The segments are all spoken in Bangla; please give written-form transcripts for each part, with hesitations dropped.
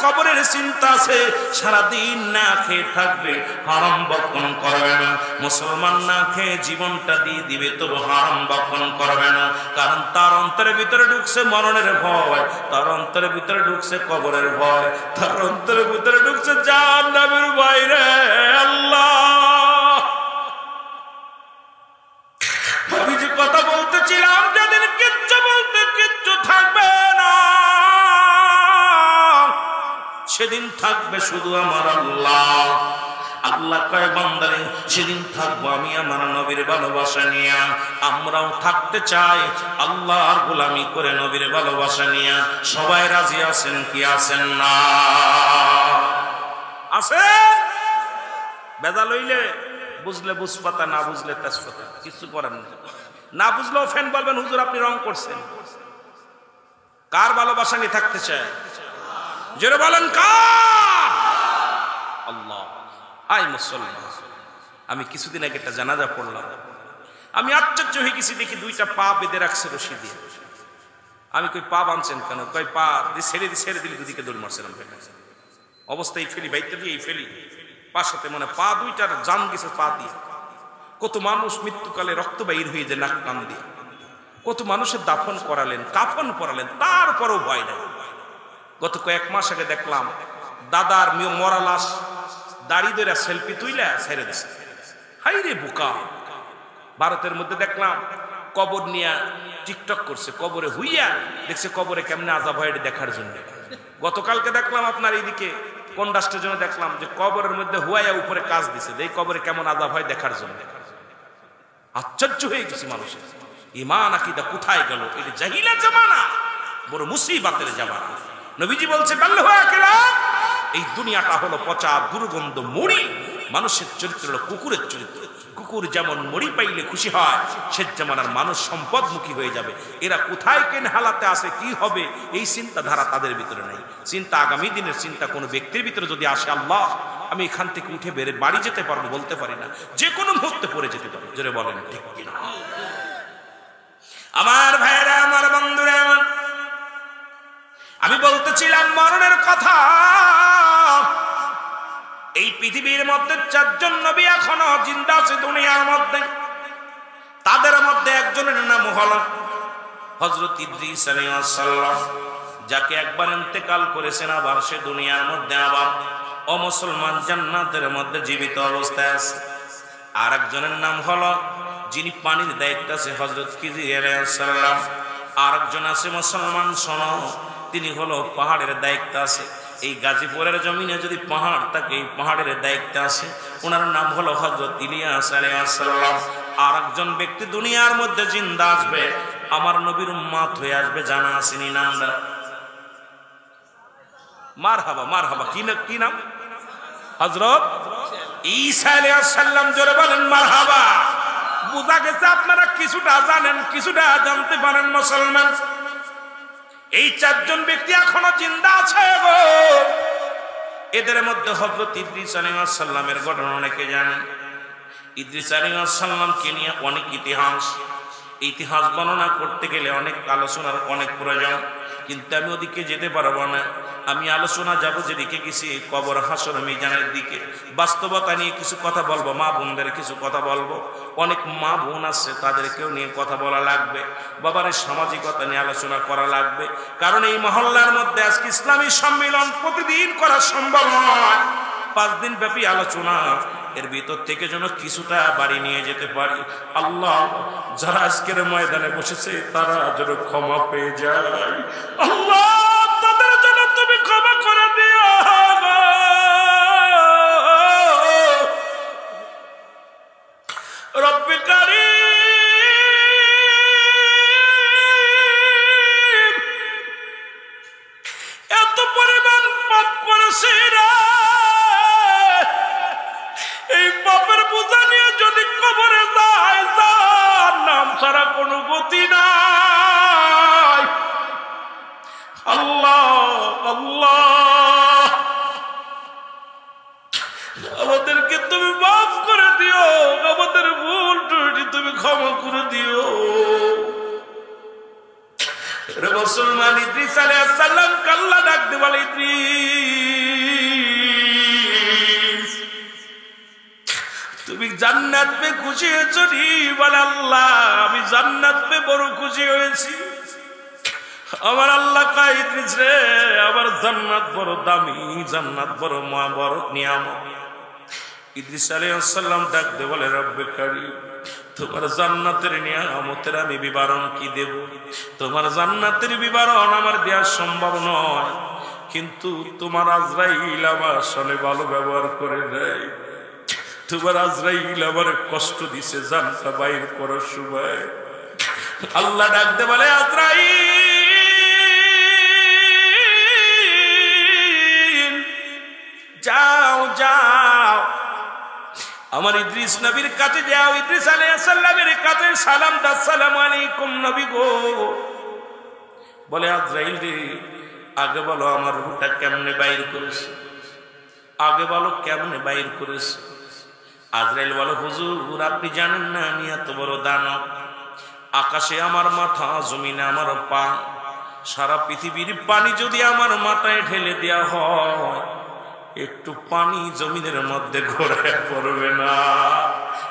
কবরের চিন্তা আছে, সারাদিন না খেয়ে থাকবে, হারাম বক্ষণ করবে না। মুসলমান না খেয়ে জীবনটা দিয়ে দিবে, তবু হারাম বক্ষণ করবে না, কারণ তার অন্তরের ভিতরে ঢুকছে মরণের ভয়, তার অন্তরের ভিতরে ঢুকছে কবরের ভয়, তার অন্তরের ভিতরে ঢুকছে জাহান্নামের ভয় রে আল্লাহ। আমি যে কথা বলতেছিলাম, যাদের কিচ্ছু বলতে কিচ্ছু থাকবে না, সেদিন থাকবে শুধু আমার আল্লাহ। আল্লাহ কয় বান্দারে, সেদিন থাকবো আমি আমার নবীর ভালোবাসা নিয়ে। আমরাও থাকতে চাই আল্লাহর গোলামি করে নবীর ভালোবাসা নিয়ে। সবাই রাজি আছেন কি আছেন না? আছে? বেজাল হইলে বুঝলে বুঝপাতা, না বুঝলে তেজপাতা, কিছু করেন না। না বুঝলেও ফ্যান বলবেন হুজুর আপনি রং করছেন। কার ভালোবাসা নিয়ে থাকতে চায়? জোরে বলেন কার? আল্লাহ। আই মুসলমান, আমি কিছুদিন আগে একটা জানাজা পড়লাম, আমি আশ্চর্য হয়ে গেছি, দেখি দুইটা পা বেঁধে রাখছে রশি দিয়ে। আমি কই পা বাঁধছেন কেন? কই পা ছেড়ে দিলে দুদিকে দৌড় মারছিলাম, অবস্থায় ফেলি, বাইতে দিয়ে ফেলি পাশাতে, মানে পা দুইটার জাম গেছে পা দিয়ে। কত মানুষ মৃত্যুকালে রক্ত বাইর হয়ে যায় নাক কান দিয়ে, কত মানুষের দাফন করালেন, কাফন পরালেন, তারপরও ভয় নাই। গত কয়েক মাস আগে দেখলাম দাদার মরা লাশ দাড়ি ধরে সেলফি তুইলা ছেড়ে দিছে। হাই রে বোকা। ভারতের মধ্যে দেখলাম কবর নিয়ে টিকটক করছে, কবরে হুইয়া দেখছে কবরে কেমনে আযাব হয় দেখার জন্য। গতকালকে দেখলাম আপনার এইদিকে কোন রাষ্ট্রের জন্য দেখলাম যে কবরের মধ্যে হুয়াইয়া উপরে কাজ দিছে, এই কবরে কেমন আযাব হয় দেখার জন্য। আশ্চর্য হয়ে গেছে মানুষের ঈমান আকীদা কোথায় গেল? এটা জাহিলা জামানা, বড় মুসিবতের জামানা। নবীজি বলছে এই দুনিয়াটা হলো পচা দুর্গন্ধ মুড়ি, মানুষের চরিত্র হলো কুকুরের চরিত্র। কুকুর যেমন মুড়ি পাইলে খুশি হয়, সে জামানার মানুষ সম্পদমুখী হয়ে যাবে। এরা কোথায় কেন হালাতে আসে, কি হবে, এই চিন্তাধারা তাদের ভিতরে নেই। চিন্তা আগামী দিনের চিন্তা কোনো ব্যক্তির ভিতরে যদি আসে, আল্লাহ আমি এখান থেকে উঠে বেড়ে বাড়ি যেতে পারবো, বলতে পারি না, যে কোনো মুহূর্তে পড়ে যেতে পারবো। জোরে বলেন ঠিক কিনা? আমার ভাইরা, আমার বন্ধুরা, আমি বলতেছিলাম মরণের কথা। এই পৃথিবীর মধ্যে 4 জন নবী এখনো জিন্দা আছে দুনিয়ার মধ্যে। তাদের মধ্যে একজনের নাম হলো হযরত ইদ্রিস আলাইহিস সালাম, যাকে একবার ইন্তেকাল করেছেন, আবার সে দুনিয়ার মধ্যে আবার অমুসলমান জান্নাতের মধ্যে জীবিত অবস্থায় আছে। আর একজনের নাম হলো, যিনি পানির দায়িত্ব আছে, হযরত খিজির আলাইহিস সালাম। আর একজন আছে মুসলমান শোনো, তিনি হলো পাহাড়ের দায়িত্ব আছে। এই গাজীপুরের জমিনে যদি পাহাড় থাকে, এই পাহাড়ের দায়িত্ব আছে, ওনার নাম হলো হযরত ইলিয়াস আলাইহিস সালাম। আর একজন ব্যক্তি দুনিয়ার মধ্যে জিন্দা আসবে, আমার নবীর উম্মত হয়ে আসবে, জানা আসেনি নামটা? মারহাবা মারহাবা। কি নাম? হযরত ঈসা আলাইহিস সালাম। জোরে বলেন মারহাবা। বুঝা গেছে আপনারা কিছুটা জানেন, কিছুটা জানতে পারেন মুসলমান। এই 4 জন ব্যক্তি এখনো জিন্দা আছে গো। এদের মধ্যে হযরত ইদ্রিস আলাইহিস সালামের ঘটনা অনেকে জানেন। ইদ্রিস আলাইহিস সালামকে নিয়ে অনেক ইতিহাস বর্ণনা করতে গেলে অনেক আলোচনার অনেক প্রয়োজন, কিন্তু আমি ওদিকে যেতে পারবো না। আমি আলোচনা যাব যেদিকে গেছি, কবর হাসর মিজানের দিকে। বাস্তবতা নিয়ে কিছু কথা বলবো, মা বোনদের কিছু কথা বলবো। অনেক মা বোন আছে, তাদেরকেও নিয়ে কথা বলা লাগবে। বাবারের সামাজিকতা নিয়ে আলোচনা করা লাগবে, কারণ এই মহল্লার মধ্যে আজকে ইসলামী সম্মেলন প্রতিদিন করা সম্ভব নয়। 5 দিন ব্যাপী আলোচনা, এর ভিতর থেকে যেন কিছুটা বাড়ি নিয়ে যেতে পারি। আল্লাহ, যারা আজকের ময়দানে বসেছে তারা যেন ক্ষমা পেয়ে যায়। আল্লাহ, তাদের জন্য তুমি ক্ষমা করে দিও। রব্বে কারীম, এত পরিমাণ পাপ করেছি রে, এই পাপের বোঝা নিয়ে যদি কবরে যায়, তার নাম ছাড়া কোনো গতি নাই। আল্লাহ আল্লাহ, আমাদেরকে তুমি মাফ করে দিও, আমাদের ভুল ত্রুটি তুমি ক্ষমা করে দিও রে মুসলমান। ইদ্রিস আলাইহিস সালাম কাল্লা ডাক দিয়ে বলে, ইদ্রিস জান্নাত পে খুশি হয়েছো নি? বলে আল্লাহ আমি জান্নাত পে বড় খুশি হয়েছি। আমার আল্লাহ কয় ইদ্রিস রে আমার জান্নাত বড় দামি, জান্নাত বড় বড় নিয়ামত। ইদ্রিস আলাইহিস সালাম ডাক দে বলে রব্বে কারীম তোমার জান্নাতের নিয়ামতের আমি বিবরণ কি দেব? তোমার জান্নাতের বিবরণ আমার দেওয়া সম্ভব নয়, কিন্তু তোমার আজরাইল আমার সঙ্গে ভালো ব্যবহার করে নাই। তোমার আজরাইল আমার কষ্ট দিছে জানটা বাইর করার সময়। আল্লাহ ডাকতে বলে আজরাইল যাও যাও আমার ইদ্রিস নবীর কাছে যাও, ইদ্রিস আলাইহিস সালামের কাছে সালাম দাও, আসসালামু আলাইকুম নবী গো। বলে আজরাইল রে আগে বলো আমার রূহটা কেমনে বাইর করেছে, আগে বলো কেমনে বাইর করেছে। আজরাইল বলো হুজুর আপনি জানেন না আমি এত বড় দানব, আকাশে আমার মাথা জমিনে আমার পা, সারা পৃথিবীর পানি যদি আমার মাথায় ঢেলে দেয়া হয় একটু পানি জমিনের মধ্যে ঘোরায় পড়বে না।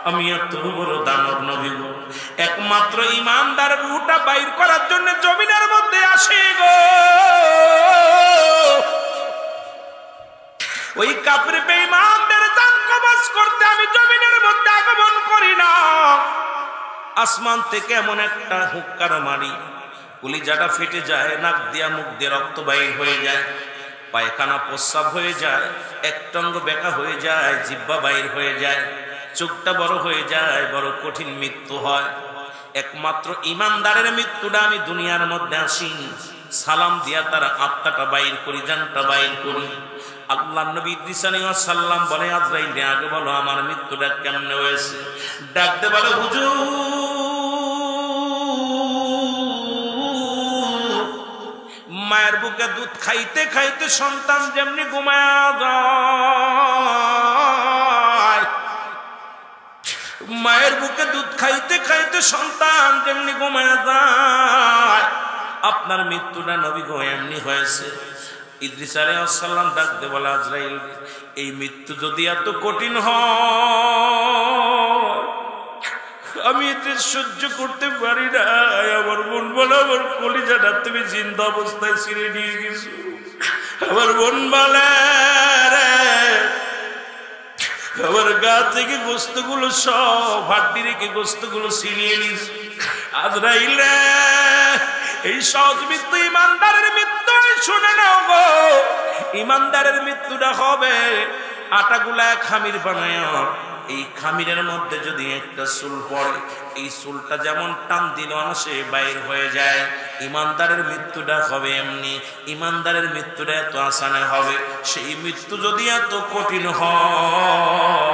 আমি এত বড় দানব নবী গো, একমাত্র ইমানদার রূহটা বাইর করার জন্য জমিনের মধ্যে আসে গো। ওই কাফির বেঈমানদের জান কবজ করতে আমি জমিনের মধ্যে আগমন করি না। আসমান থেকে এমন একটা হুক্কার মারি কলিজাটা ফেটে যায়, নাক দিয়া মুখ দিয়ে রক্ত বাইর হয়ে যায়, পায়খানা প্রস্রাব হয়ে যায়, একটঙ্গ বেঁকা হয়ে যায়, জিহ্বা বাইর হয়ে যায়, চোখটা বড় হয়ে যায়, বড় কঠিন মৃত্যু হয়। একমাত্র ইমানদারের মৃত্যুটা আমি দুনিয়ার মধ্যে আসি, সালাম দিয়া তার আত্মাটা বাইর করি, জানটা বাইর করি। আল্লাহ নবী ইদ্রিস আলাইহিস সালাম বলে আজরাইল আগে বলো আমার মৃত্যুটা কেমনে হয়েছে। ডাকতে বলে হুজুর মায়ের বুকে দুধ খাইতে খাইতে সন্তান যেমনি ঘুমায়া যায়, মায়ের বুকে দুধ খাইতে খাইতে সন্তান যেমনি ঘুমায়া যায় আপনার মৃত্যুটা নবী গো এমনি হয়েছে। ইদ্রিস আলাইহিস সালাম ডাকতে বলে আজরাইল এই মৃত্যু যদি এত কঠিন হয় আমি এতে সহ্য করতে পারি না। আমার বোন বলে আমার কলিজাটা তুমি জিন্দা অবস্থায় ছিঁড়ে নিয়ে গেছো। আমার বোন বলে আমার গা থেকে গোস্তগুলো সব হাড্ডি রেখে গোস্তগুলো ছিনিয়ে নিস। আজরাইল এই সহজ মৃত্যু ইমানদারের মৃত্যু শুনে নাও গো। ইমানদারের মৃত্যুটা হবে আটাগুলা খামির বানায়, এই খামিরের মধ্যে যদি একটা চুল পড়ে এই চুলটা যেমন টান দিল সে বাইর হয়ে যায়। ইমানদারের মৃত্যুটা হবে এমনি, ইমানদারের মৃত্যুটা এত আসানে হবে। সেই মৃত্যু যদি এত কঠিন হয়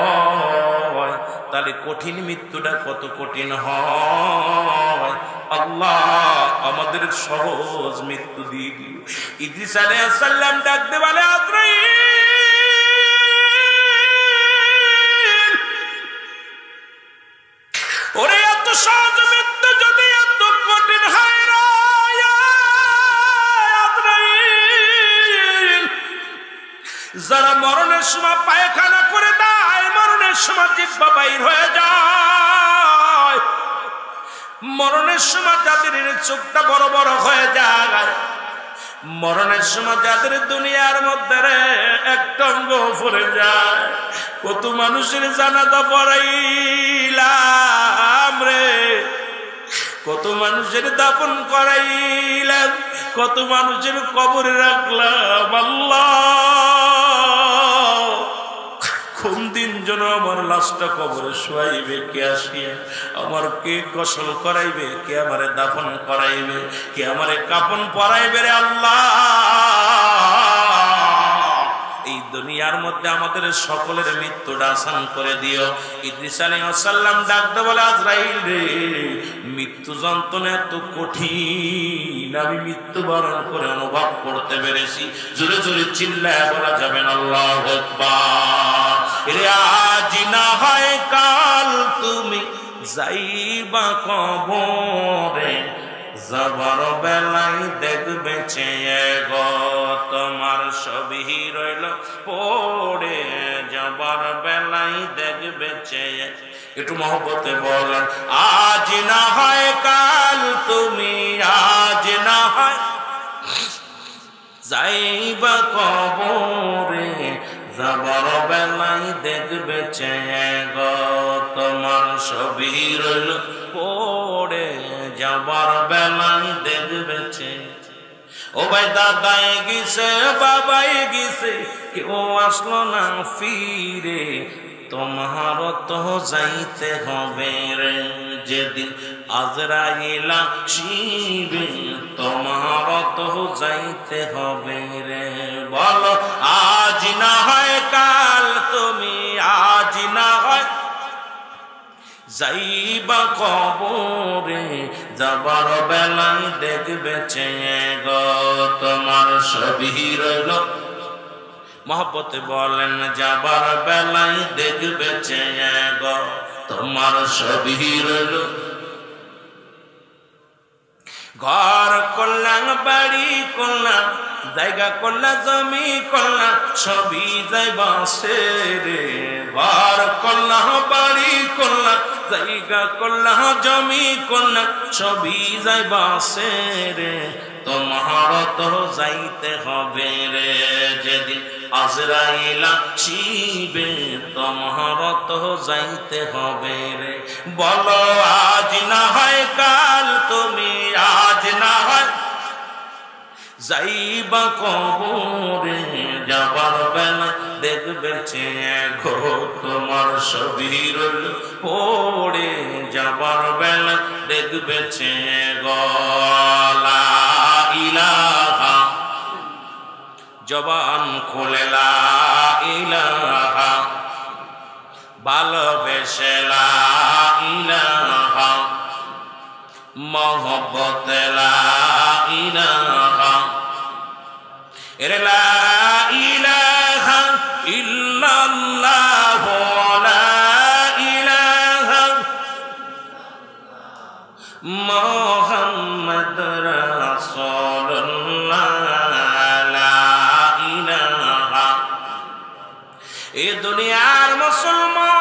তাহলে কঠিন মৃত্যুটা কত কঠিন হয়। আল্লাহ আমাদের সহজ মৃত্যু দিয়ে দিও। ইদ্রিস আলাইহিস সালাম ডাকতে বলে আজরাইল ওরে এত সহজ মৃত্যু যদি এত কঠিন হয় আজরাইল, যারা মরণের সময় পায়খানা করে দেয়, মরণের সময় জিহ্বা বাইর হয়ে যায়, মরণের সময় যাদের চোখটা বড় বড় হয়ে যায়, মরণের সময় যাদের দুনিয়ার মধ্যে একটা অঙ্গ পড়ে যায়, কত মানুষের জানাজা পড়াইলাম রে, কত মানুষের দাফন করাইলাম, কত মানুষের কবরে রাখলাম। আল্লাহ কোন দিন যেন আমার লাশটা কবরে শোয়াইবে, কে আসিয়া আমার কে গোসল করাইবে, কে আমারে দাফন করাইবে, কে আমারে কাফন পরাইবে রে আল্লাহ। এই দুনিয়ার মধ্যে আমাদের সকলের মৃত্যুটা আসান করে দিও। ইদ্রিস আলাইহিস সালাম ডাকতে বলে আজরাইল রে মৃত্যু যন্ত্রণা এত কঠিন আমি মৃত্যুবরণ করে অনুভব করতে পেরেছি। জোরে জোরে চিল্লায় বলা যাবে না আল্লাহু আকবার। রে আজ না হয় কাল তুমি যাইবা কবরে, যাবার বেলায় দেখবে চেয়ে গো তোমার সবই রইল পড়ে, যাবার বেলায় দেখবে চেয়ে একটু মহব্বতে বলেন, আজ না হয় কাল তুমি, আজ না হয় যাইবা কবরে, যাবার বেলায় দেখবে চেয়ে গো তোমার ছবি রইল পড়ে, যাবার বেলায় দেখবে চেয়ে। ও ভাই দাদাই গেছে বাবাই গেছে, কেউ আসলো না ফিরে, তোমার তো যাইতে হবে রে যেদিন আজরাইল আসিবে, তোমার তো যাইতে হবে রে। বলো আজ না হয় কাল তুমি, আজ না হয় যাইবা কবরে, যাবার বেলায় দেখবে চেয়ে গো তোমার ছবি রইল। মহব্বতে বলেন, যাবার বেলায় দেখবে চেয়ে গো তোমার ছবি রইল। ঘর করলাম, বাড়ি করলাম, জায়গা করলাম, জমি করলাম, সবই যাইবা রে। ঘর করলাম, বাড়ি করলাম, জায়গা করলাম, জমি করলাম, সবই যাইবা রে। তোমার তো যাইতে হবে রে যেদিন আজরাইল আসিবে, তোমার তো যাইতে হবে রে। বলো আজ না হয় কাল তুমি, আজ না হয় যাইবা কবরে, যাবার বেলা দেখবে চেয়ে গো তোমার ছবি রইল পড়ে, যাবার বেলা দেখবে চেয়ে গো। লা ইলাহা জবান খুলে লা ইলাহা, ভালোবেসে লা ইলাহা, মহব্বতে লা ইলাহা, এরে লা ইলাহা ইল্লাল্লাহ, লা ইলাহা মুহাম্মদ রাসূলুল্লাহ, লা ইলাহা। এ দুনিয়ার মুসলমান,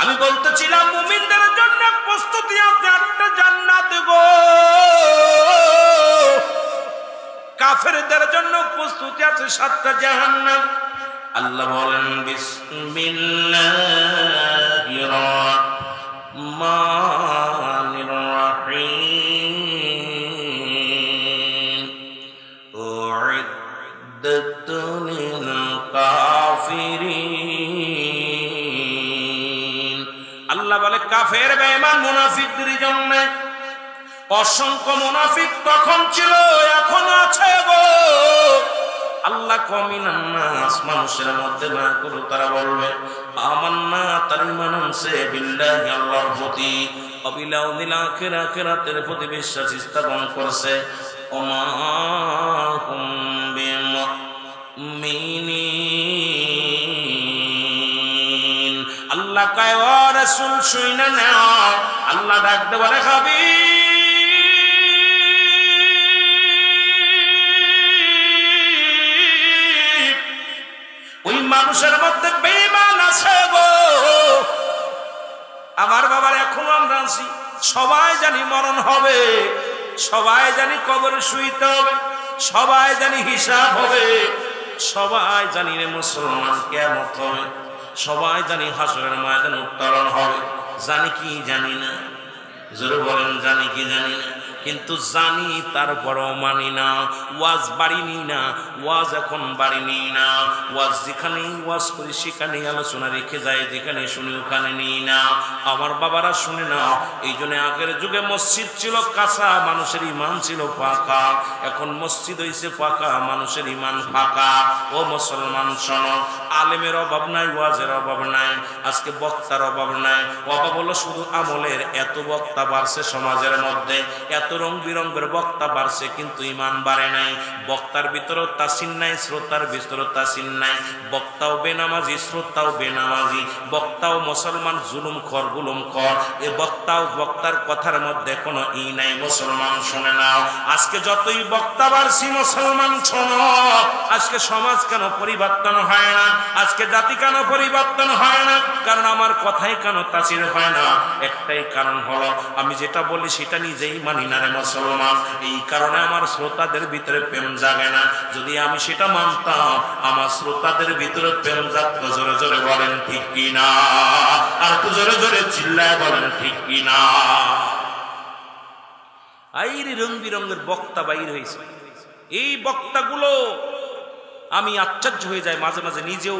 আমি বলতেছিলাম মুমিনদের জন্য প্রস্তুতি আছে 8টা জান্নাত গো, কাফেরদের জন্য প্রস্তুতি আছে 7টা জাহান্নাম। আল্লাহ বলেন বিসমিল্লাহির রহমানির রহিম, উইদ্দাত লিল কাফিরিন। আল্লাহ বলে কাফের বেঈমান মুনাফিকদের জন্য। অসংখ্য মুনাফিক তখন ছিল, এখন আছে গো। আল্লাহ কমিনান নাস, মানুষের মধ্যে না করো তারা বলবে আমান্না, তার ঈমান আনছে বিল্লাহি, আল্লাহর প্রতি, অবিলাউদিল আখিরা, আখিরাতের প্রতি বিশ্বাস স্থাপন করেছে। ওমা হুম বিমুমিনিন। আল্লাহ কয় ও রাসূল শুইনা নাও, আল্লাহ ডাকতে বলে হাবিব মানুষের মধ্যে বেঈমান আছে গো। আমার বাবার এখনো আমরা আছি, সবাই জানি মরণ হবে, সবাই জানি কবরে শুইতে হবে, সবাই জানি হিসাব হবে, সবাই জানি রে মুসলমান কিয়ামত হবে, সবাই জানি হাসরের ময়দানে উত্তরণ হবে। জানি কি জানি না? জোরে বলেন জানি কি জানি না? কিন্তু জানি তারপরও মানি না। ওয়াজ বাড়ি নি না, ওয়াজ এখন বাড়ি নি না। ওয়াজ যেখানেই ওয়াজ করি সেখানেই আলোচনা রেখে যায়, যেখানে শুনি ওখানে নিই না। আমার বাবারা শুনে না। এই জন্য আগের যুগে মসজিদ ছিল কাঁচা, মানুষের ইমান ছিল পাকা। এখন মসজিদ হইছে পাকা, মানুষের ইমান ফাঁকা। ও মুসলমান শোনো, আলেমের অভাব নাই, ওয়াজের অভাব নাই, আজকে বক্তার অভাব নাই। অভাব হলো শুধু আমলের। এত বক্তা বাড়ছে সমাজের মধ্যে, এত রং বিরঙের বক্তা বাড়ছে কিন্তু ইমান বাড়ে নাই। বক্তার ভিতরেও তাসিন নাই, শ্রোতার ভিতরেও তাসিন নাই। বক্তাও বেনামাজি, শ্রোতাও বেনামাজি। বক্তাও মুসলমান, জুলুম খর গুলুম খর। এ বক্তার কথার মধ্যে কোনো ই নাই। মুসলমান শুনে নাও, আজকে যতই বক্তা বাড়ছি মুসলমান শোনো, আজকে সমাজ কেন পরিবর্তন হয় না? আজকে জাতি কেন পরিবর্তন হয় না? কারণ আমার কথাই কেন তাসির হয় না? একটাই কারণ হলো, আমি যেটা বলি সেটা নিজেই মানি না রে মুসলমান। এই কারণে আমার শ্রোতাদের ভিতরে প্রেম জাগে না। যদি আমি সেটা মানতাম, আমার শ্রোতাদের ভিতরে প্রেম জাগতো। জোরে জোরে বলেন ঠিক কিনা? আর একটু জোরে জোরে চিল্লায় বলেন ঠিক কিনা? আইরে রং বিরঙের বক্তা বাইর হয়েছে। এই বক্তাগুলো আমি আশ্চর্য হয়ে যাই মাঝে মাঝে, নিজেও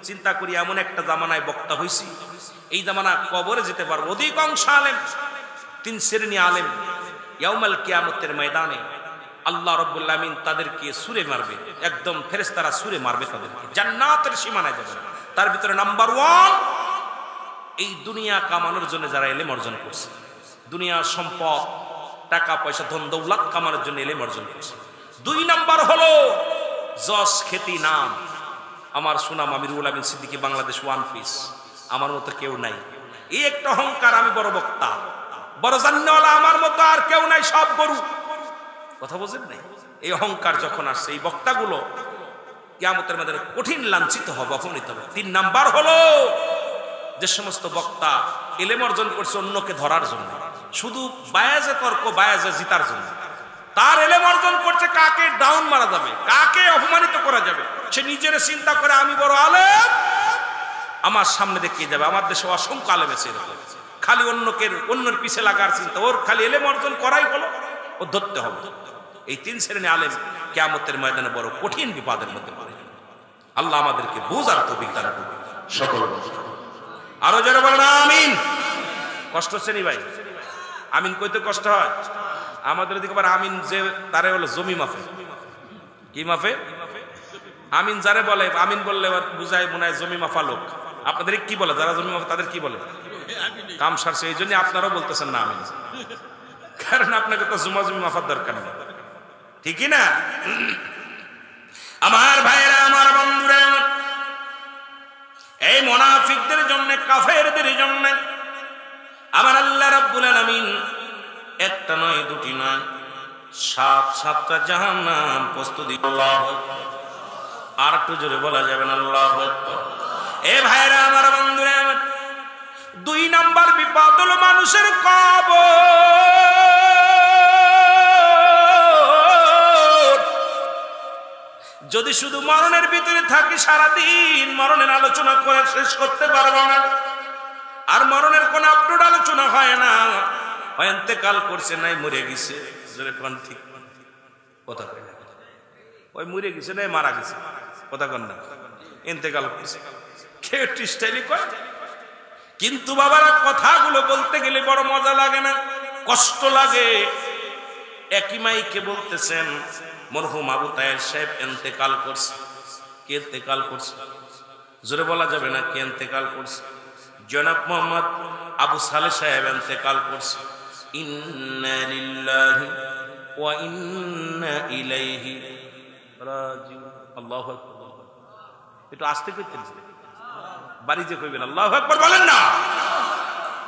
চিন্তা করি এমন একটা জামানায় বক্তা হয়েছি, এই জামানা কবরে যেতে পারবো। অধিকাংশ আলেম, 3 শ্রেণী আলেম ইয়াউমাল কিয়ামতের ময়দানে আল্লাহ রাব্বুল আমিন তাদেরকে সুরে মারবে, একদম ফেরেশতারা সুরে মারবে তাদেরকে, জান্নাতের সীমানায় যাবে। তার ভিতরে নাম্বার 1 এই দুনিয়া কামানোর জন্য যারা ইলম অর্জন করছে, দুনিয়ার সম্পদ, টাকা পয়সা, ধন দৌলত কামানোর জন্য ইলম অর্জন করছে। 2 নাম্বার হলো যশ খ্যাতি নাম। আমার সুনাম আমিরুল আমিন সিদ্দিকী বাংলাদেশ 1 পিস, আমার মতো কেউ নাই। এই একটা অহংকার, আমি বড় বক্তা, বড় জান্নাওয়ালা, আমার মতো আর কেউ নাই, সব গরু। কথা বোঝেন নাই? এই অহংকার যখন আসছে, এই বক্তাগুলো কিয়ামতের ময়দানে কঠিন লাঞ্ছিত হবে, অপমানিত হবে। 3 নাম্বার হলো যে সমস্ত বক্তা ইলম অর্জন করছে অন্যকে ধরার জন্য, শুধু বায়াজে তর্ক, বায়াজে জিতার জন্য। তার ইলম অর্জন করছে কাকে ডাউন মারা যাবে, কাকে অপমানিত করা যাবে। সে নিজের চিন্তা করে আমি বড় আলেম, আমার সামনে দেখিয়ে যাবে। আমার দেশে অসংখ্য আলেম আছে এরকম, খালি অন্যের পিছে লাগার চিন্তা। ওর খালি ইলম অর্জন করাই হলো, ও ধরতে হবে। এই 3 শ্রেণী আলেম কিয়ামতের ময়দানে বড় কঠিন বিপদের মধ্যে পড়ে। আল্লাহ আমাদেরকে বুঝার তৌফিক দান করুন সকল। আরো যারা বলেন আমিন। কষ্ট হচ্ছে নি ভাই? আমিন কইতে কষ্ট হয়? আমাদের দিকে আবার আমিন যে তারে হলো জমি মাফে। কি মাফে? আমিন যারে বলে, আমিন বললে বুঝায় মনে হয় জমি মাফা লোক। আপনাদের কি বলে? যারা জমি মাফে তাদের কি বলে? কাম সারছে। এই জন্য আপনারাও বলতেছেন না আমিন, কারণ আপনাকে তো জমি মাফার দরকার নেই, ঠিকই না? আমার ভাইরা, আমার বন্ধুরা, এই মুনাফিকদের জন্য, কাফেরদের জন্য আমার আল্লাহ রাব্বুল আলামিন একটা নয়, 2টি নয়, 7টা জাহান্নাম প্রস্তুতি। আল্লাহু আকবার। আর একটু জোরে বলা যাবে না আল্লাহু আকবার? এ ভাইরা, আমার বন্ধুরা, 2 নাম্বার বিপদ হলো মানুষের কবর। যদি শুধু মরণের ভিতরে থাকি, সারাদিন মরণের আলোচনা করে শেষ করতে পারবো না। আর মরণের কোন আপডেট আলোচনা হয় না। হয় ইন্তেকাল করছে, নাই মরে গেছে। ঠিক কথা কয় না, ওই মরে গেছে নাই মারা গেছে, কথা কন না, ইন্তেকাল করছে। কেউ স্টাইলি কয়, কিন্তু বাবারা কথাগুলো বলতে গেলে বড় মজা লাগে না, কষ্ট লাগে। একই মাইকে বলতেছেন মরহুম আবু তাহের সাহেব ইন্তেকাল করছে। কে ইন্তেকাল করছে? জোরে বলা যাবে না কে ইন্তেকাল করছে? জনাব মোহাম্মদ আবু সালেহ সাহেব ইন্তেকাল করছে। ইন্না লিল্লাহি ওয়া ইন্না ইলাইহি রাজিউন। আল্লাহু আকবার। একটু আস্তে কইতেন, বাড়ি যে কইবেন আল্লাহু আকবার বলেন না।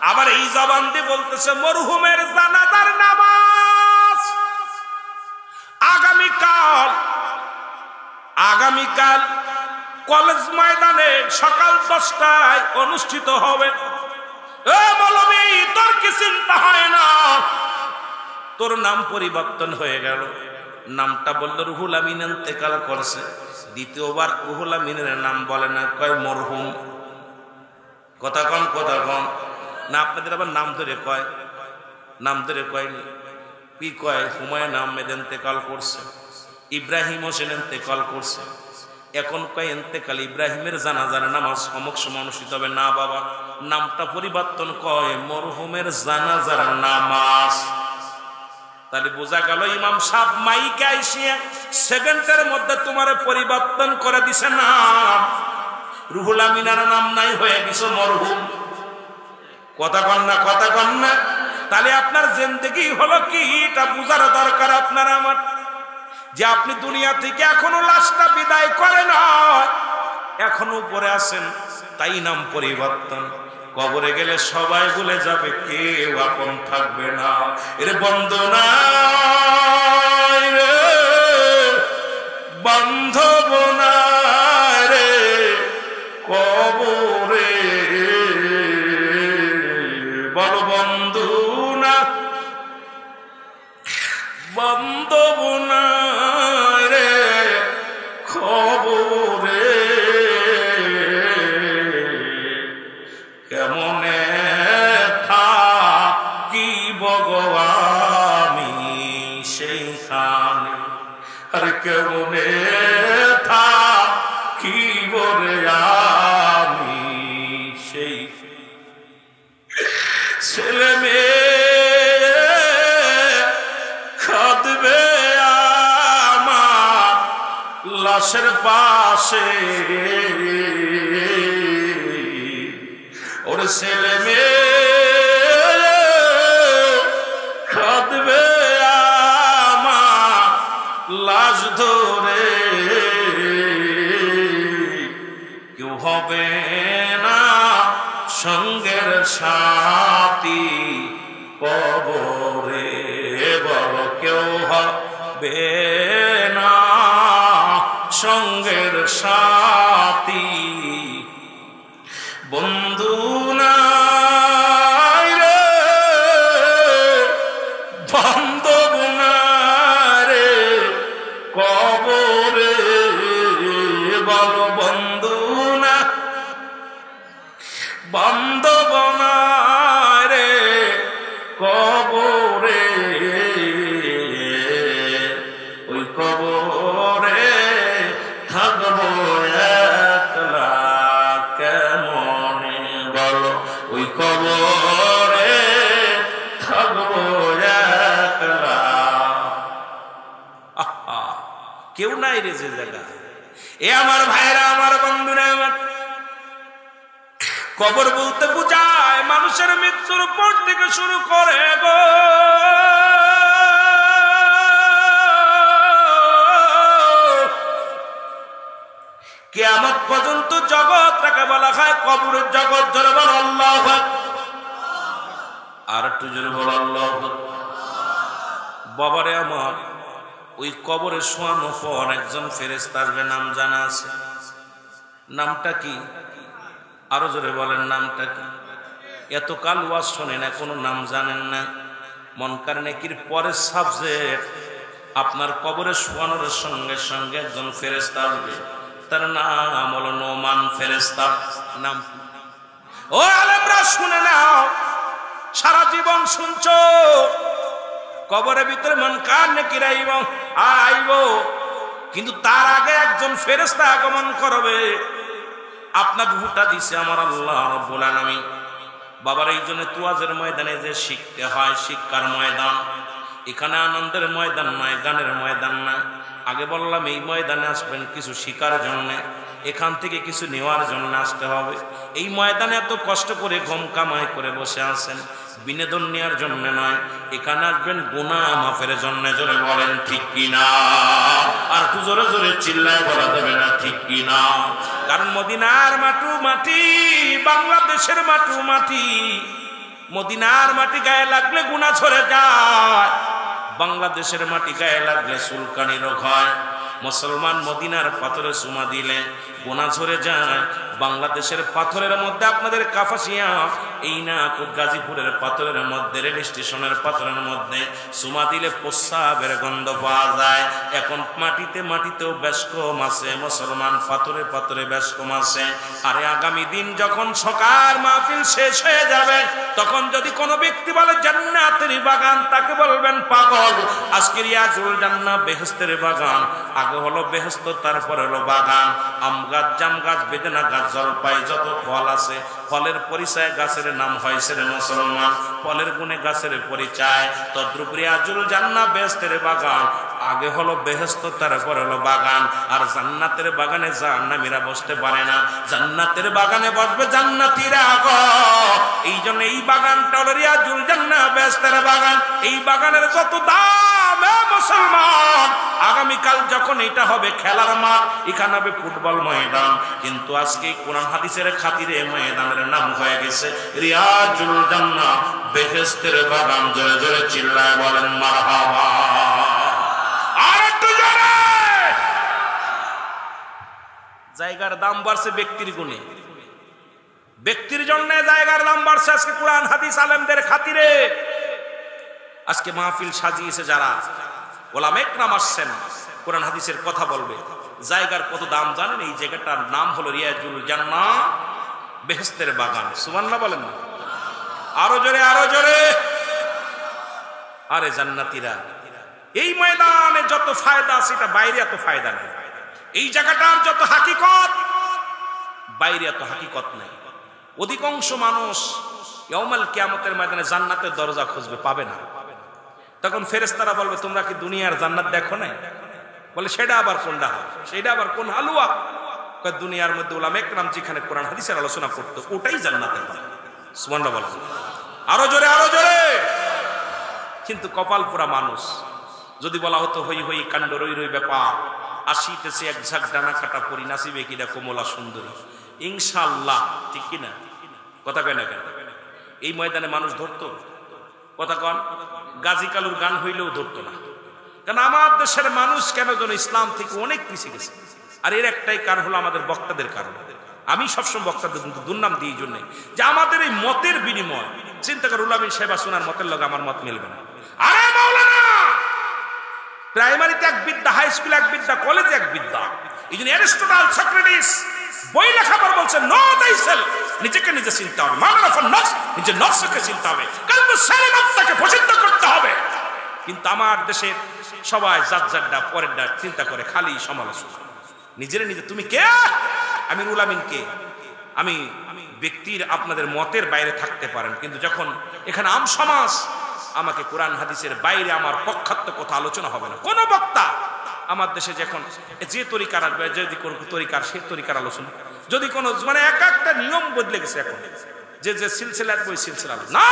আবার এই জবান দিয়ে বলতেছে মরহুমের জানাজার নামাজ আগামীকাল কলেজ ময়দানে সকাল 10টায় অনুষ্ঠিত হবে। এ মৌলবী, তোর কি চিন্তা হয় না? তোর নাম পরিবর্তন হয়ে গেল। নামটা বললো রুহুল আমিন ইন্তেকাল করছে। দ্বিতীয়বার রুহুল আমিনের নাম বলে না, কয় মরহুম। কথা কন না, আপনাদের আবার নাম ধরে কয়, নাম ধরে কয়নি। কি কয়? হুমায়ুন আহমেদ ইন্তেকাল করছে, ইব্রাহিম হোসেন ইন্তেকাল করছে। এখন কয় ইন্তেকাল ইব্রাহিমের জানাজার নামাজ অমুক সময় অনুষ্ঠিত হবে। না বাবা, নামটা পরিবর্তন, কয় মরহুমের জানাজার নামাজ। তাহলে বোঝা গেল ইমাম সাহেব মাইকে আইসিয়া সেকেন্ডের মধ্যে তোমারে পরিবর্তন করে দিছে নাম। রুহুল আমিনার নাম নাই, হয়ে গেছে মরহুম। কথা কন না তাহলে আপনার জিন্দেগি হলো কি এটা বুঝার দরকার আপনার আমার, যে আপনি দুনিয়া থেকে এখনো লাশটা বিদায় করে না, এখনো উপরে আছেন, তাই নাম পরিবর্তন। কবরে গেলে সবাই ভুলে যাবে, কেউ আপন থাকবে না। এর বন্দনা রে বান্ধব না রে কবরে, বল বন্ধু না বান্ধব না রে খবরে, কেমনে থাকি ভগবানি সেইখানে, আরে কেমনে থাকি বলে আমি সেই ছেলে মেয়ে খাদবে আমার লাশের পাশে, ওর ছেলে মেয়ে খাদবে আমার লাশ ধরে, কেউ হবে না সঙ্গের সাথী কবরে, বল কেউ হবে না সঙ্গের সাথী, বন্ধু নাই রে বান্ধব না রে কবরে, বল বন্ধু না বান্ধব না রে কবরে, ওই কবরে থাকবো একলা কেমনে, বল ওই কবরে থাকবো একলা, কেউ নাই রে যে জায়গা। এ আমার ভাইরা, আমার বন্ধুরা, আমার কবর বলতে বুঝায় মানুষের মৃত্যুর পর থেকে শুরু করে গো কিয়ামত পর্যন্ত জগৎটাকে বলা হয় কবরের জগৎ। জোরে বল আল্লাহু আকবার, আর একটু জোরে বল আল্লাহু আকবার। বাবারে আমার, ওই কবরে শোয়ানোর পর একজন ফেরেশতা আসবে, নাম জানা আছে? নামটা কি? আরো জোরে বলেন, নামটা কি? এত কাল ওয়াজ শোনেন, এখনো নাম জানেন না? মুনকার নেকির পরের সাবজেক্ট আপনার কবরে শোয়ানোর সঙ্গে সঙ্গে একজন ফেরেশতা আসবে, তার নাম হলো নোমান ফেরেশতা। নাম ও আলেমরা শুনে নাও, সারা জীবন শুনছো কবরের ভিতরে মুনকার নেকির আইব, কিন্তু তার আগে একজন ফেরেশতা আগমন করবে। আপনার রূহটা দিছে আমার আল্লাহ রাব্বুল আলামিন। বাবার এই জন্য তুয়াজের ময়দানে যে শিখতে হয়, শিক্ষার ময়দান, এখানে আনন্দের ময়দান নয়, গানের ময়দান নয়। আগে বললাম এই ময়দানে আসবেন কিছু শিকার জন্য, এখান থেকে কিছু নেওয়ার জন্য আসতে হবে। এই ময়দানে এত কষ্ট করে ঘুম কামাই করে বসে আছেন, বিনোদন নেওয়ার জন্য নয়, এখানে আসবেন গুনাহ মাফের জন্য। জোরে বলেন ঠিক কিনা? আর একটু জোরে জোরে চিল্লায় বলা যাবে না ঠিক কিনা? কারণ মদিনার মাটু মাটি, বাংলাদেশের মাটু মাটি, মদিনার মাটি গায়ে লাগলে গুনাহ ঝরে যায়, বাংলাদেশের মাটি গায়ে লাগলে চুলকানি রোগ হয়। মুসলমান মদিনার পাথরে চুমা দিলে গুনাহ ঝরে যায়। বাংলাদেশের পাথরের মধ্যে আপনাদের কাপাসিয়া, এই না গাজীপুরের পাথরের মধ্যে, রেল স্টেশনের পাথরের মধ্যে চুমা দিলে প্রস্রাবের গন্ধ পাওয়া যায়। এখন মাটিতেও বেশ কম আছে, মুসলমান পাথরে পাথরে বেশ কম আছে। আরে আগামী দিন যখন সকাল মাহফিল শেষ হয়ে যাবে, তখন যদি কোনো ব্যক্তি বলে জান্নাতের বাগান, তাকে বলবেন পাগল। আজকের ইয়াজুল জান্নাত বেহেশতের বাগান, আগে হলো বেহেশত, তারপরে হলো বাগান। আম গাছ, জাম গাছ, বেদেনা গাছ, জলপাই, যত ফল আছে, ফলের পরিচয় গাছের নাম হয়েছে রে মুসলমান, ফলের গুণে গাছের পরিচয়। তদ্রুপ রিয়াজুল জান্নাত বেহেশতের বাগান, আগে হলো বেহেশত, তারপরে হলো বাগান। আর জান্নাতের বাগানে জাহান্নামীরা বসতে পারে না, জান্নাতের বাগানে বসবে জান্নাতীরা। এই জন্য এই বাগানটা হলো রিয়াজুল জান্নাহ, বেহেশতের বাগান। এই বাগানের যত দাম মুসলমান, আগামীকাল যখন এটা হবে খেলার মাঠ, এখানে হবে ফুটবল ময়দান। কিন্তু আজকে কোরআন হাদিসের খাতিরে ময়দানের নাম হয়ে গেছে রিয়াজুল জান্নাহ, বেহেশতের বাগান। জোরে জোরে চিল্লায় বলেন মারহাবা। আর একটু জোরে। জায়গার দাম বাড়ছে ব্যক্তির গুণে, ব্যক্তির জন্য জায়গার দাম বাড়ছে আজকে কোরআন হাদিস আলেমদের খাতিরে। আজকে মাহফিল সাজিয়েছে যারা, ওলামা ইকরাম আসছেন, কোরআন হাদিসের কথা বলবে। জায়গার কত দাম জানেন? এই জায়গাটার নাম হলো রিয়াজুল জান্নাহ, বেহেশতের বাগান। সুবহানাল্লাহ বলেন না? আরো জোরে, আরো জোরে। আরে জান্নাতীরা, এই ময়দানে যত ফায়দা আছে এটা বাইরে এত ফায়দা নেই। এই জায়গাটার যত হাকিকত, বাইরে এত হাকিকত নাই। অধিকাংশ মানুষ ইয়াউমাল কিয়ামতের ময়দানে জান্নাতের দরজা খুঁজবে, পাবে না। তখন ফেরেশতারা বলবে তোমরা কি দুনিয়ার জান্নাত দেখো নাই? বলে সেটা আবার কোনটা, সেটা আবার কোন হালুয়া? দুনিয়ার মধ্যে উলামা ইকরাম যেখানে কোরআন হাদিসের আলোচনা করতো ওটাই জান্নাতের বাগান। সুবহানাল্লাহ বলেন। আরো জোরে, আরো জোরে। কিন্তু কপাল পোড়া মানুষ। যদি বলা হতো হই হই কাণ্ড রই রই ব্যাপার, আসিতেছে এক ঝাঁক ডানা কাটা পরি, নাসিবে কিনা কোমলা সুন্দরী, ইনশাআল্লাহ। ঠিক কিনা? কথা কয় না কেন? এই ময়দানে মানুষ ধরতো? কথা কন। গাজী কালুর গান হইলেও ধরতো না। কারণ আমার দেশের মানুষ কেন যেন ইসলাম থেকে অনেক পিছিয়ে গেছে। আর এর একটাই কারণ হলো আমাদের বক্তাদের কারণ। আমি সবসময় বক্তাদের দুর্নাম দিই এই জন্যে যে আমাদের এই মতের বিনিময়, চিন্তা কর উলামা সাহেব শোনার মতের লগে আমার মত মিলবে না। আরে মাওলানা, প্রাইমারিতে এক বিদ্যা, হাই স্কুলে এক বিদ্যা, কলেজে এক বিদ্যা। এই জন্য অ্যারিস্টটল, সক্রেটিস বই লেখাবার বলছে নো দাইসেলফ, নিজেকে নিজে চিনতে হবে। মানাফান নফস, নিজের নফসকে চিনতে হবে। কলবু সালিম, আত্মাকে পরিশুদ্ধ করতে হবে। কিন্তু আমার দেশের সবাই জাত জাতটা পরেরটা চিন্তা করে, খালি সমালোচনা। নিজের নিজে তুমি কে? আমি রুহুল আমিন কে? আমি ব্যক্তির আপনাদের মতের বাইরে থাকতে পারেন, কিন্তু যখন এখানে আম সমাজ, আমাকে কোরআন হাদিসের বাইরে আমার পক্ষাত্ম কথা আলোচনা হবে না। কোন বক্তা আমার দেশে যখন যে তরিকার আসবে, যদি কোন তরিকার, সে তরিকার আলোচনা, যদি কোন মানে এক একটা নিয়ম বদলে গেছে এখন, যে যে সিলসিলার বই সিলসিলা না।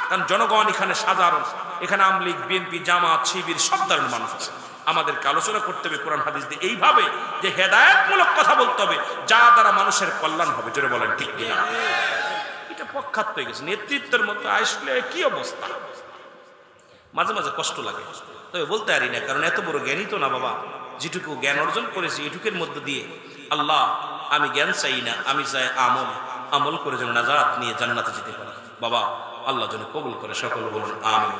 কারণ জনগণ এখানে সাধারণ, এখানে আমলিগ, বিএনপি, জামাত, শিবির সব ধরনের মানুষ আছে। আমাদেরকে আলোচনা করতে হবে কোরআন হাদিস দিয়ে এইভাবে যে হেদায়েতমূলক কথা বলতে হবে, যা দ্বারা মানুষের কল্যাণ হবে। জোরে বলেন ঠিক কিনা? এটা পক্ষাত হয়ে গেছে। নেতৃত্বের মতো আসলে কি অবস্থা, মাঝে মাঝে কষ্ট লাগে, তবে বলতে পারি না, কারণ এত বড় জ্ঞানী তো না বাবা। যেটুকু জ্ঞান অর্জন করেছি এটুকের মধ্যে দিয়ে আল্লাহ, আমি জ্ঞান চাই না, আমি চাই আমল। আমল করে যেন নাজাত নিয়ে জান্নাতে যেতে পারি বাবা। আল্লাহ যেন কবুল করে, সকল বলুন আমিন।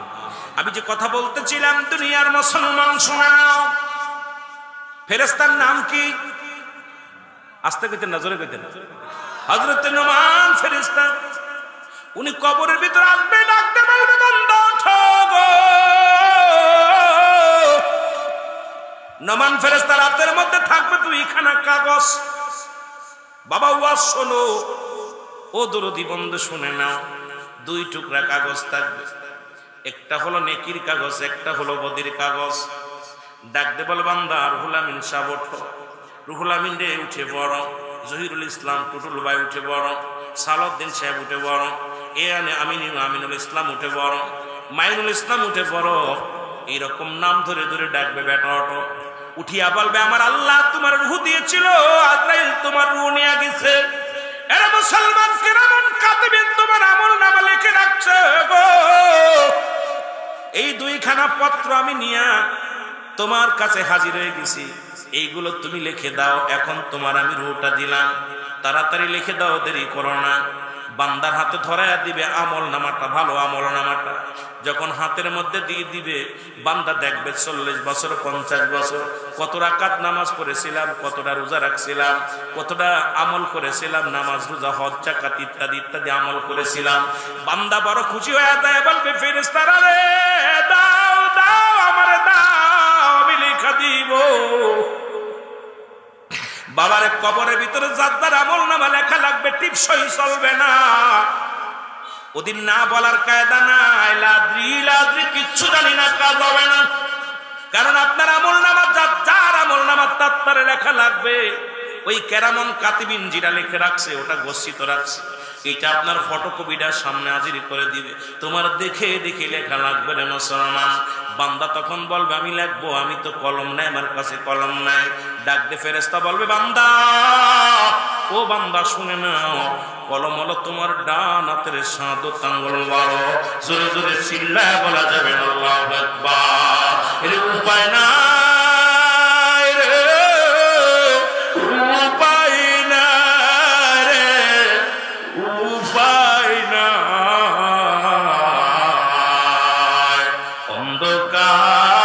আমি যে কথা বলতেছিলাম, দুনিয়ার মুসলমান শোনা নাও, ফেরেশতার নাম কি? আস্তে কইতেন না, জোরে কইতেন। হযরত নোমান ফেরেশতা, উনি কবরের ভিতর আসবে, ডাকতে বলবে বান্দা ওঠো গো। নোমান ফেরেশতা রাতের মধ্যে থাকবে দুইখানা কাগজ। বাবা ওয়াজ শোনো, ও দরদি বন্ধু শুনে নাও, দুই টুকরা কাগজ থাকবে, একটা হলো নেকির কাগজ, একটা হলো বদির কাগজ। ডাকতে বল বান্দা রুহুল আমিন সাহেব ওঠো। রুহুল আমিন রে উঠে বড়, জহিরুল ইসলাম টুটুল ভাই উঠে বড়, সালাউদ্দিন সাহেব উঠে বড়, এ আনে আমিনুল ইসলাম উঠে বড়, মাইনুল ইসলাম উঠে বড়। এইরকম নাম ধরে ধরে ডাকবে, বেটা ওঠো। উঠিয়া বলবে আমার আল্লাহ তোমার রুহ দিয়েছিল, আজরাইল তোমার রুহ নিয়ে গেছে। এরা মুসলমান কিরামান কাতিবিন তোমার আমলনামা লিখে রাখছে গো। এই দুইখানা পত্র আমি নিয়া তোমার কাছে হাজির হয়ে গেছি, এইগুলো তুমি লিখে দাও। এখন তোমার আমি রুহটা দিলাম, তাড়াতাড়ি লিখে দাও, দেরি করো না। বান্দার হাতে ধরাইয়া দিবে আমল নামাটা, ভালো আমল নামাটা। যখন হাতের মধ্যে দিয়ে দিবে, বান্দা দেখবে 40 বছর 50 বছর কত রাকাত নামাজ পড়েছিলাম, কতটা রোজা রাখছিলাম, কতটা আমল করেছিলাম, নামাজ রোজা হজ যাকাত ইত্যাদি ইত্যাদি আমল করেছিলাম। বান্দা বড় খুশি হয়ে যায়, বলবে ফেরেশতারা রে দাও দাও, আমারে দাও, আমি লিখা দিব। বাবার কবরের ভিতরে যার আমল নামা লেখা লাগবে, টিপসই চলবে না। ওদিন না বলার কায়দা নাই, লাদ্রি লাদ্রি কিচ্ছু জানি না, কাজ হবে না। কারণ আপনার আমলনামা যার আমলনামা তার লেখা লাগবে, ওই কেরামন কাতিবিন জিরা লিখে রাখছে, ওটা গচ্ছিত রাখছে, এটা আপনার ফটোকপিটা সামনে হাজির করে দিবে। তোমার দেখে দেখে লেখা লাগবে রে মুসলমান। বান্দা তখন বলবে আমি লিখবো, আমি তো কলম নাই, আমার কাছে কলম নাই। ডাকবে ফেরেশতা বলবে বান্দা, ও বান্দা শুনে নাও, কলম হলো তোমার ডান হাতের শাহাদাত আঙ্গুল 12। জোরে জোরে চিল্লায় বলা যাবে আল্লাহু আকবার। এর উপায় নাই রে, উপায় নাই রে, উপায় নাই। অন্ধকার